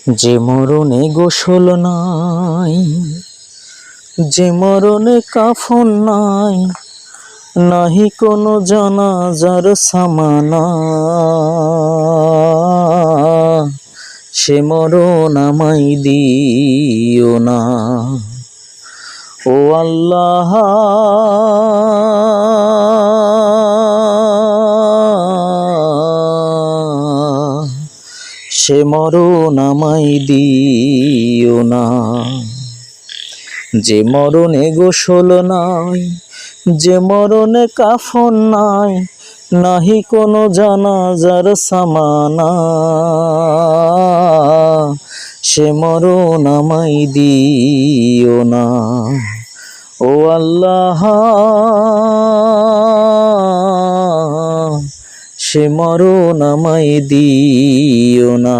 যে মরণে গোসল নাই, যে মরণে কাফন নাই, নাহি কোনো জানাজার সামানা, সে মরণ আমায় দিও না। ও আল্লাহ, সে মরণ আমায় দিও না। যে মরণে গোসল নাই, যে মরণে কাফন নাই, নাহি কোনো জানাজার সামানা, সে মরণ আমায় দিও না। ও আল্লাহ, সে মরণ আমায় দিও না।